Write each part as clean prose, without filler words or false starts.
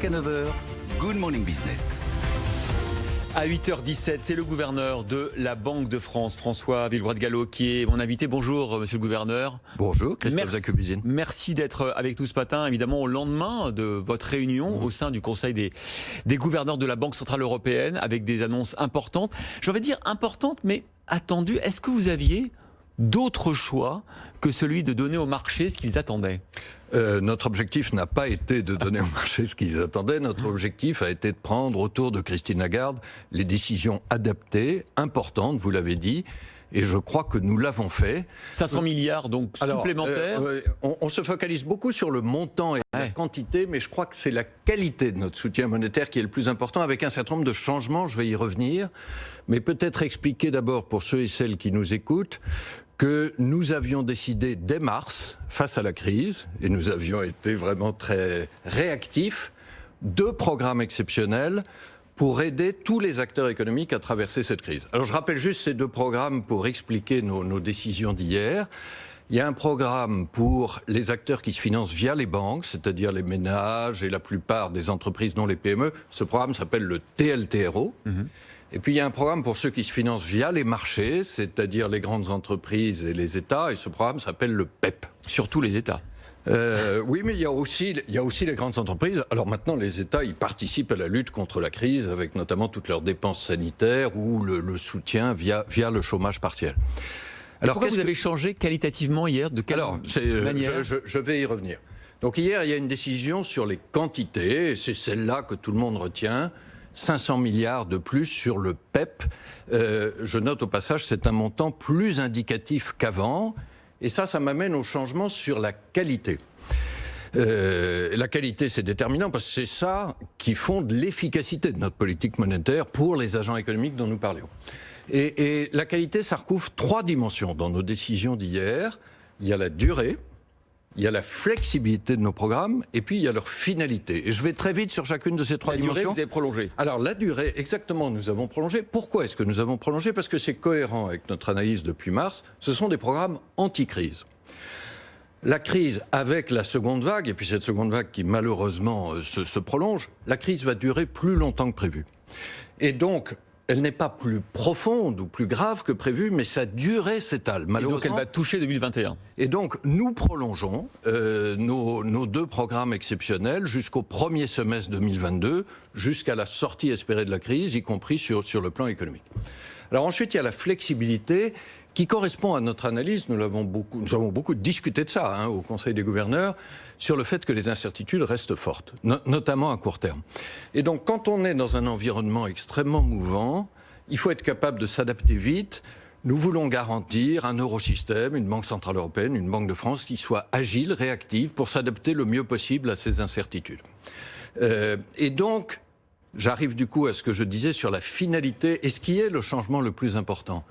jusqu'à 9h, Good Morning Business. À 8h17, c'est le gouverneur de la Banque de France, François Villeroy-de-Galhau, qui est mon invité. Bonjour, monsieur le gouverneur. Bonjour, Christophe Jacobizine. Merci d'être avec nous ce matin, évidemment, au lendemain de votre réunion au sein du Conseil des gouverneurs de la Banque Centrale Européenne, avec des annonces importantes. J'ai envie de dire importantes, mais attendues. Est-ce que vous aviez d'autres choix que celui de donner au marché ce qu'ils attendaient ? Notre objectif n'a pas été de donner au marché ce qu'ils attendaient. Notre objectif a été de prendre autour de Christine Lagarde les décisions adaptées, importantes, vous l'avez dit, et je crois que nous l'avons fait. 500 milliards donc supplémentaires. On se focalise beaucoup sur le montant et la quantité, mais je crois que c'est la qualité de notre soutien monétaire qui est le plus important, avec un certain nombre de changements, je vais y revenir, mais peut-être expliquer d'abord pour ceux et celles qui nous écoutent que nous avions décidé dès mars, face à la crise, et nous avions été vraiment très réactifs, 2 programmes exceptionnels pour aider tous les acteurs économiques à traverser cette crise. Alors je rappelle juste ces 2 programmes pour expliquer nos décisions d'hier. Il y a un programme pour les acteurs qui se financent via les banques, c'est-à-dire les ménages et la plupart des entreprises, dont les PME. Ce programme s'appelle le TLTRO. Et puis il y a un programme pour ceux qui se financent via les marchés, c'est-à-dire les grandes entreprises et les États, et ce programme s'appelle le PEP. Surtout les États. Oui, mais il y a aussi les grandes entreprises. Alors maintenant, les États, ils participent à la lutte contre la crise, avec notamment toutes leurs dépenses sanitaires ou le soutien via le chômage partiel. Alors pourquoi vous avez changé qualitativement hier ? De quelle manière ? Je vais y revenir. Donc hier, il y a une décision sur les quantités, et c'est celle-là que tout le monde retient. 500 milliards de plus sur le PEP. Je note au passage, c'est un montant plus indicatif qu'avant. Et ça m'amène au changement sur la qualité. La qualité, c'est déterminant parce que c'est ça qui fonde l'efficacité de notre politique monétaire pour les agents économiques dont nous parlions. Et la qualité, ça recouvre 3 dimensions dans nos décisions d'hier. Il y a la durée, il y a la flexibilité de nos programmes, et puis il y a leur finalité. Et je vais très vite sur chacune de ces 3 dimensions. La durée, vous avez prolongé. Alors la durée, exactement, nous avons prolongé. Pourquoi est-ce que nous avons prolongé ? Parce que c'est cohérent avec notre analyse depuis mars. Ce sont des programmes anti-crise. La crise avec la seconde vague, et puis cette seconde vague qui malheureusement se prolonge, la crise va durer plus longtemps que prévu. Et donc, elle n'est pas plus profonde ou plus grave que prévu, mais sa durée s'étale. Et donc elle va toucher 2021. Et donc nous prolongeons nos 2 programmes exceptionnels jusqu'au premier semestre 2022, jusqu'à la sortie espérée de la crise, y compris sur le plan économique. Alors ensuite, il y a la flexibilité qui correspond à notre analyse. Nous avons beaucoup discuté de ça au Conseil des gouverneurs, sur le fait que les incertitudes restent fortes, notamment à court terme. Et donc, quand on est dans un environnement extrêmement mouvant, il faut être capable de s'adapter vite. Nous voulons garantir un eurosystème, une Banque Centrale Européenne, une Banque de France qui soit agile, réactive, pour s'adapter le mieux possible à ces incertitudes. Et donc, j'arrive du coup à ce que je disais sur la finalité, et ce qui est le changement le plus important.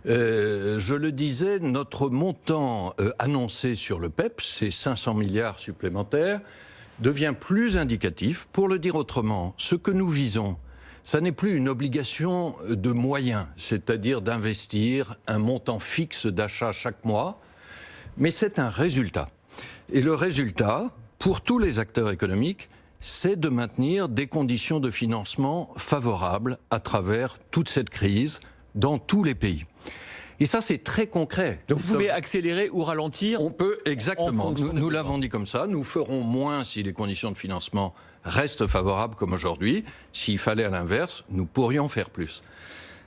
Je le disais, notre montant annoncé sur le PEP, ces 500 milliards supplémentaires, devient plus indicatif. Pour le dire autrement, ce que nous visons, ça n'est plus une obligation de moyens, c'est-à-dire d'investir un montant fixe d'achat chaque mois, mais c'est un résultat. Et le résultat, pour tous les acteurs économiques, c'est de maintenir des conditions de financement favorables à travers toute cette crise dans tous les pays. Et ça, c'est très concret. Donc vous pouvez accélérer ou ralentir ? On peut, exactement. Nous l'avons dit comme ça. Nous ferons moins si les conditions de financement restent favorables comme aujourd'hui. S'il fallait à l'inverse, nous pourrions faire plus.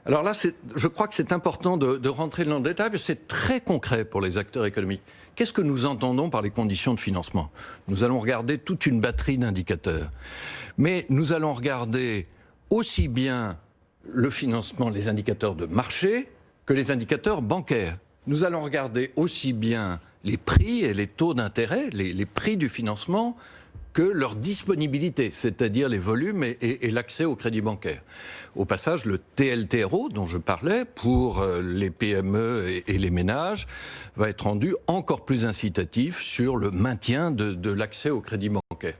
Alors là, je crois que c'est important de rentrer dans le détail, parce que c'est très concret pour les acteurs économiques. Qu'est-ce que nous entendons par les conditions de financement ? Nous allons regarder toute une batterie d'indicateurs. Mais nous allons regarder aussi bien le financement, les indicateurs de marché, que les indicateurs bancaires. Nous allons regarder aussi bien les prix et les taux d'intérêt, les prix du financement, que leur disponibilité, c'est-à-dire les volumes et l'accès au crédit bancaire. Au passage, le TLTRO, dont je parlais, pour les PME et les ménages, va être rendu encore plus incitatif sur le maintien de l'accès au crédit bancaire.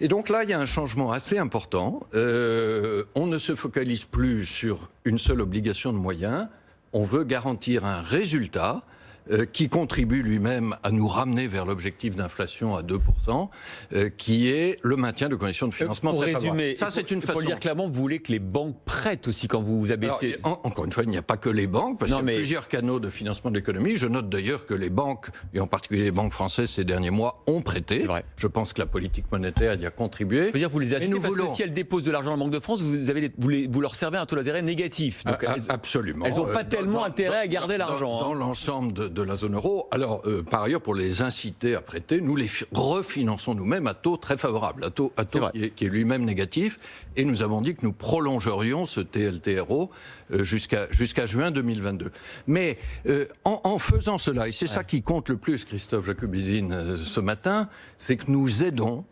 Et donc là, il y a un changement assez important. On ne se focalise plus sur une seule obligation de moyens. On veut garantir un résultat qui contribue lui-même à nous ramener vers l'objectif d'inflation à 2%, qui est le maintien de conditions de financement pour très résumer, favorables. Ça, c'est une façon. Pour le dire clairement, vous voulez que les banques prêtent aussi quand vous abaissez... Encore une fois, il n'y a pas que les banques, parce qu'il y a plusieurs canaux de financement de l'économie. Je note d'ailleurs que les banques, et en particulier les banques françaises ces derniers mois, ont prêté. Je pense que la politique monétaire y a contribué. Je veux dire, vous les assistez parce que si elles déposent de l'argent en Banque de France, vous leur servez un taux d'intérêt négatif. Donc absolument. Elles n'ont pas tellement intérêt à garder l'argent. Dans l'ensemble de la zone euro. Alors, par ailleurs, pour les inciter à prêter, nous les refinançons nous-mêmes à taux très favorable, à taux qui est lui-même négatif. Et nous avons dit que nous prolongerions ce TLTRO jusqu'à juin 2022. Mais en faisant cela, et c'est ça qui compte le plus, Christophe Jacobizine, ce matin, c'est que nous aidons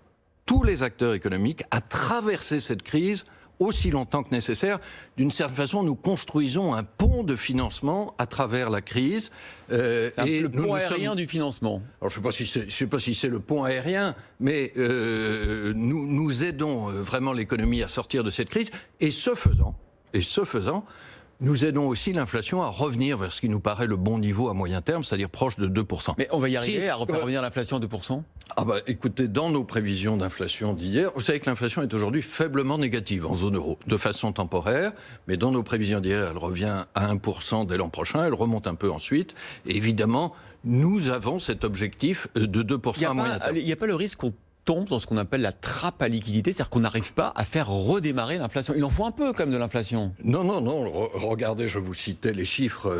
tous les acteurs économiques à traverser cette crise aussi longtemps que nécessaire. D'une certaine façon, nous construisons un pont de financement à travers la crise. C'est le pont aérien du financement. Alors, je ne sais pas si c'est le pont aérien, mais nous aidons vraiment l'économie à sortir de cette crise. Et ce faisant, nous aidons aussi l'inflation à revenir vers ce qui nous paraît le bon niveau à moyen terme, c'est-à-dire proche de 2%. Mais on va y arriver à faire revenir l'inflation à 2%? Écoutez, dans nos prévisions d'inflation d'hier, vous savez que l'inflation est aujourd'hui faiblement négative en zone euro, de façon temporaire, mais dans nos prévisions d'hier, elle revient à 1% dès l'an prochain, elle remonte un peu ensuite, et évidemment, nous avons cet objectif de 2% à moyen terme. Il n'y a pas le risque qu'on tombe dans ce qu'on appelle la trappe à liquidité, c'est-à-dire qu'on n'arrive pas à faire redémarrer l'inflation. Il en faut un peu quand même de l'inflation. Non. Regardez, je vous citais les chiffres.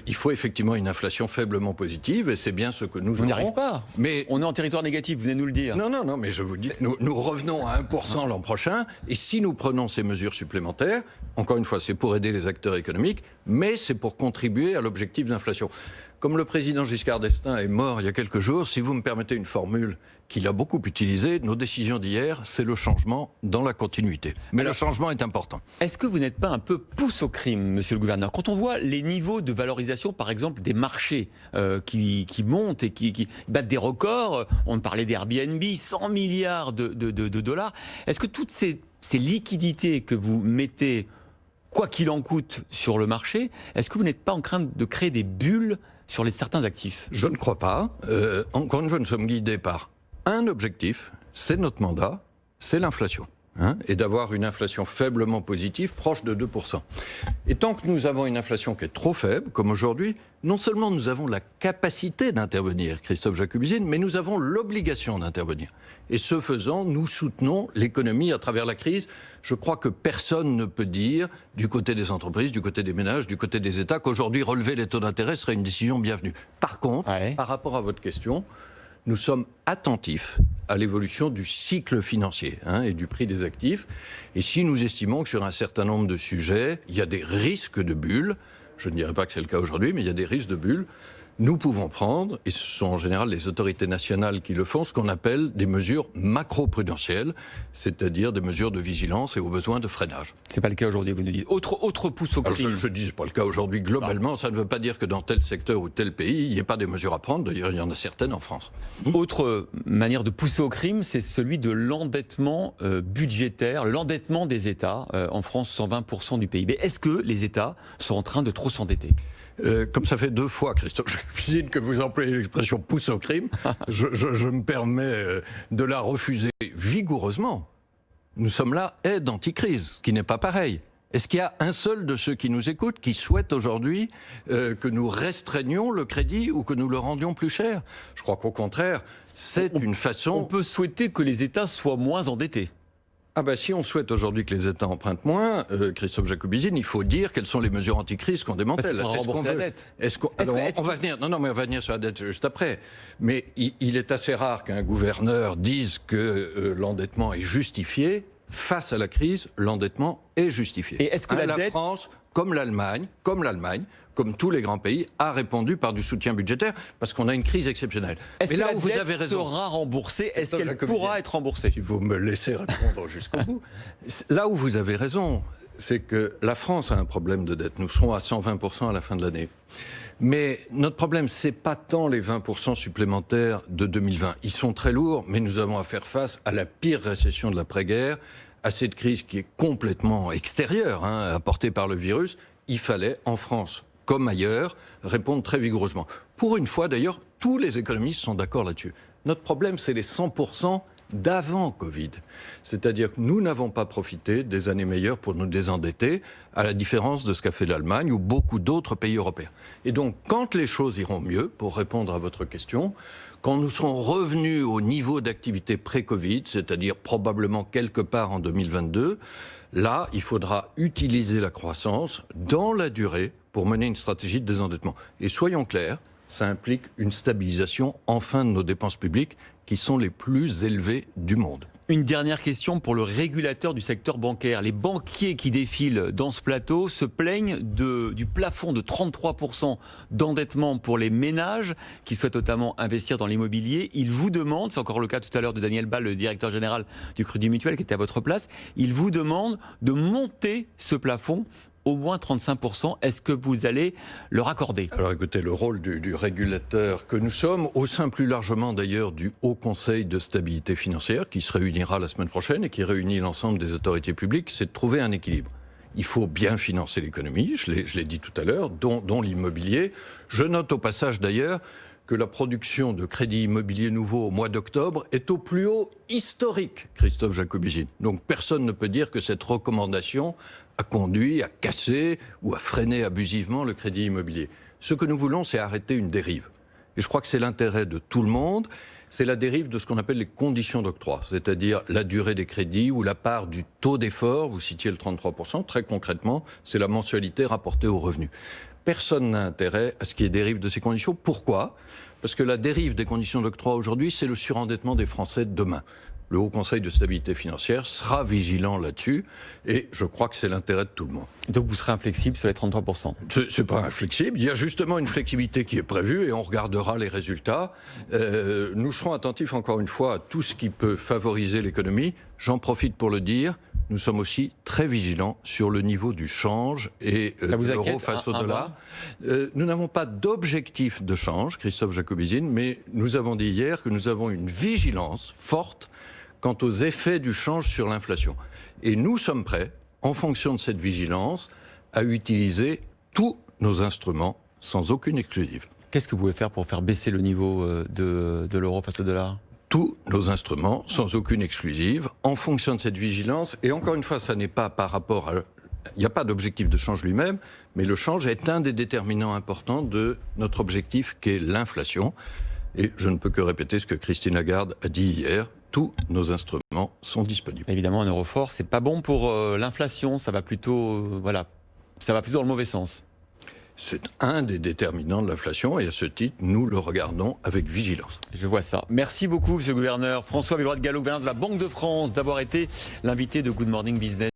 Il faut effectivement une inflation faiblement positive, et c'est bien ce que nous aurons. On n'y arrive pas. Mais on est en territoire négatif, vous venez de nous le dire. Non, mais je vous dis, nous revenons à 1% l'an prochain, et si nous prenons ces mesures supplémentaires, encore une fois, c'est pour aider les acteurs économiques, mais c'est pour contribuer à l'objectif d'inflation. Comme le président Giscard d'Estaing est mort il y a quelques jours, si vous me permettez une formule qu'il a beaucoup utilisée, nos décisions d'hier, c'est le changement dans la continuité. Mais le changement est important. Est-ce que vous n'êtes pas un peu pousse au crime, monsieur le gouverneur? Quand on voit les niveaux de valorisation, par exemple, des marchés qui montent et qui battent des records, on parlait d'Airbnb, 100 milliards de dollars, est-ce que toutes ces liquidités que vous mettez, quoi qu'il en coûte, sur le marché, est-ce que vous n'êtes pas en train de créer des bulles sur certains actifs? Je ne crois pas. Encore une fois, nous sommes guidés par un objectif, c'est notre mandat, c'est l'inflation. Et d'avoir une inflation faiblement positive, proche de 2%. Et tant que nous avons une inflation qui est trop faible, comme aujourd'hui, non seulement nous avons la capacité d'intervenir, Christophe Jacobizine, mais nous avons l'obligation d'intervenir. Et ce faisant, nous soutenons l'économie à travers la crise. Je crois que personne ne peut dire, du côté des entreprises, du côté des ménages, du côté des États, qu'aujourd'hui, relever les taux d'intérêt serait une décision bienvenue. Par contre, par rapport à votre question, nous sommes attentifs à l'évolution du cycle financier et du prix des actifs. Et si nous estimons que sur un certain nombre de sujets, il y a des risques de bulles, je ne dirais pas que c'est le cas aujourd'hui, mais il y a des risques de bulles, nous pouvons prendre, et ce sont en général les autorités nationales qui le font, ce qu'on appelle des mesures macro-prudentielles, c'est-à-dire des mesures de vigilance et au besoin de freinage. C'est pas le cas aujourd'hui, vous nous dites. Autre pouce au crime. Je dis c'est pas le cas aujourd'hui globalement, ça ne veut pas dire que dans tel secteur ou tel pays, il n'y ait pas des mesures à prendre, d'ailleurs il y en a certaines en France. Autre manière de pousser au crime, c'est celui de l'endettement budgétaire, l'endettement des États. En France, 120% du PIB. Est-ce que les États sont en train de trop s'endetter ? Comme ça fait 2 fois, Christophe Jacobizine, que vous employez l'expression « pousse au crime », je me permets de la refuser vigoureusement. Nous sommes là, aide anti-crise, ce qui n'est pas pareil. Est-ce qu'il y a un seul de ceux qui nous écoutent qui souhaite aujourd'hui que nous restreignions le crédit ou que nous le rendions plus cher? Je crois qu'au contraire, c'est une façon... On peut souhaiter que les États soient moins endettés. Si on souhaite aujourd'hui que les États empruntent moins, Christophe Jacobizine, il faut dire quelles sont les mesures anti-crise qu'on démantèle. Est-ce qu'on veut la dette? On va venir. Non, mais on va venir sur la dette juste après. Mais il est assez rare qu'un gouverneur dise que l'endettement est justifié. Face à la crise, l'endettement est justifié. Et est-ce que la dette... France, comme l'Allemagne, comme tous les grands pays, a répondu par du soutien budgétaire parce qu'on a une crise exceptionnelle. Est-ce que la dette sera remboursée? Est-ce qu'elle pourra être remboursée? Si vous me laissez répondre jusqu'au bout. Là où vous avez raison, c'est que la France a un problème de dette. Nous serons à 120% à la fin de l'année. Mais notre problème, c'est pas tant les 20% supplémentaires de 2020. Ils sont très lourds, mais nous avons à faire face à la pire récession de l'après-guerre, à cette crise qui est complètement extérieure, apportée par le virus. Il fallait, en France, comme ailleurs, répondent très vigoureusement. Pour une fois, d'ailleurs, tous les économistes sont d'accord là-dessus. Notre problème, c'est les 100% d'avant Covid. C'est-à-dire que nous n'avons pas profité des années meilleures pour nous désendetter, à la différence de ce qu'a fait l'Allemagne ou beaucoup d'autres pays européens. Et donc, quand les choses iront mieux, pour répondre à votre question, quand nous serons revenus au niveau d'activité pré-Covid, c'est-à-dire probablement quelque part en 2022, là, il faudra utiliser la croissance dans la durée pour mener une stratégie de désendettement. Et soyons clairs, ça implique une stabilisation enfin de nos dépenses publiques qui sont les plus élevées du monde. Une dernière question pour le régulateur du secteur bancaire. Les banquiers qui défilent dans ce plateau se plaignent du plafond de 33% d'endettement pour les ménages qui souhaitent notamment investir dans l'immobilier. Ils vous demandent, c'est encore le cas tout à l'heure de Daniel Ball, le directeur général du Crédit Mutuel qui était à votre place, ils vous demandent de monter ce plafond au moins 35%. Est-ce que vous allez leur accorder ? Alors écoutez, le rôle du régulateur que nous sommes, au sein plus largement d'ailleurs du Haut Conseil de stabilité financière, qui se réunira la semaine prochaine et qui réunit l'ensemble des autorités publiques, c'est de trouver un équilibre. Il faut bien financer l'économie, je l'ai dit tout à l'heure, dont l'immobilier. Je note au passage d'ailleurs que la production de crédits immobiliers nouveaux au mois d'octobre est au plus haut historique, Christophe Jacobizine. Donc personne ne peut dire que cette recommandation a conduit à casser ou à freiner abusivement le crédit immobilier. Ce que nous voulons, c'est arrêter une dérive. Et je crois que c'est l'intérêt de tout le monde. C'est la dérive de ce qu'on appelle les conditions d'octroi, c'est-à-dire la durée des crédits ou la part du taux d'effort. Vous citiez le 33%. Très concrètement, c'est la mensualité rapportée aux revenus. Personne n'a intérêt à ce qu'il y ait dérive de ces conditions. Pourquoi ? Parce que la dérive des conditions d'octroi aujourd'hui, c'est le surendettement des Français de demain. Le Haut Conseil de stabilité financière sera vigilant là-dessus et je crois que c'est l'intérêt de tout le monde. Donc vous serez inflexible sur les 33%. C'est pas inflexible, il y a justement une flexibilité qui est prévue et on regardera les résultats. Nous serons attentifs encore une fois à tout ce qui peut favoriser l'économie. J'en profite pour le dire. Nous sommes aussi très vigilants sur le niveau du change et de l'euro face au dollar. Nous n'avons pas d'objectif de change, Christophe Jacobizine, mais nous avons dit hier que nous avons une vigilance forte quant aux effets du change sur l'inflation. Et nous sommes prêts, en fonction de cette vigilance, à utiliser tous nos instruments sans aucune exclusive. Qu'est-ce que vous pouvez faire pour faire baisser le niveau de l'euro face au dollar ? Tous nos instruments, sans aucune exclusive, en fonction de cette vigilance. Et encore une fois, ça n'est pas par rapport à... Il n'y a pas d'objectif de change lui-même, mais le change est un des déterminants importants de notre objectif qui est l'inflation. Et je ne peux que répéter ce que Christine Lagarde a dit hier. Tous nos instruments sont disponibles. Évidemment, un euro fort, c'est pas bon pour l'inflation. Ça va plutôt, ça va plutôt dans le mauvais sens. C'est un des déterminants de l'inflation et à ce titre, nous le regardons avec vigilance. Je vois ça. Merci beaucoup, Monsieur le Gouverneur. François Villeroy de Galhau, gouverneur de la Banque de France, d'avoir été l'invité de Good Morning Business.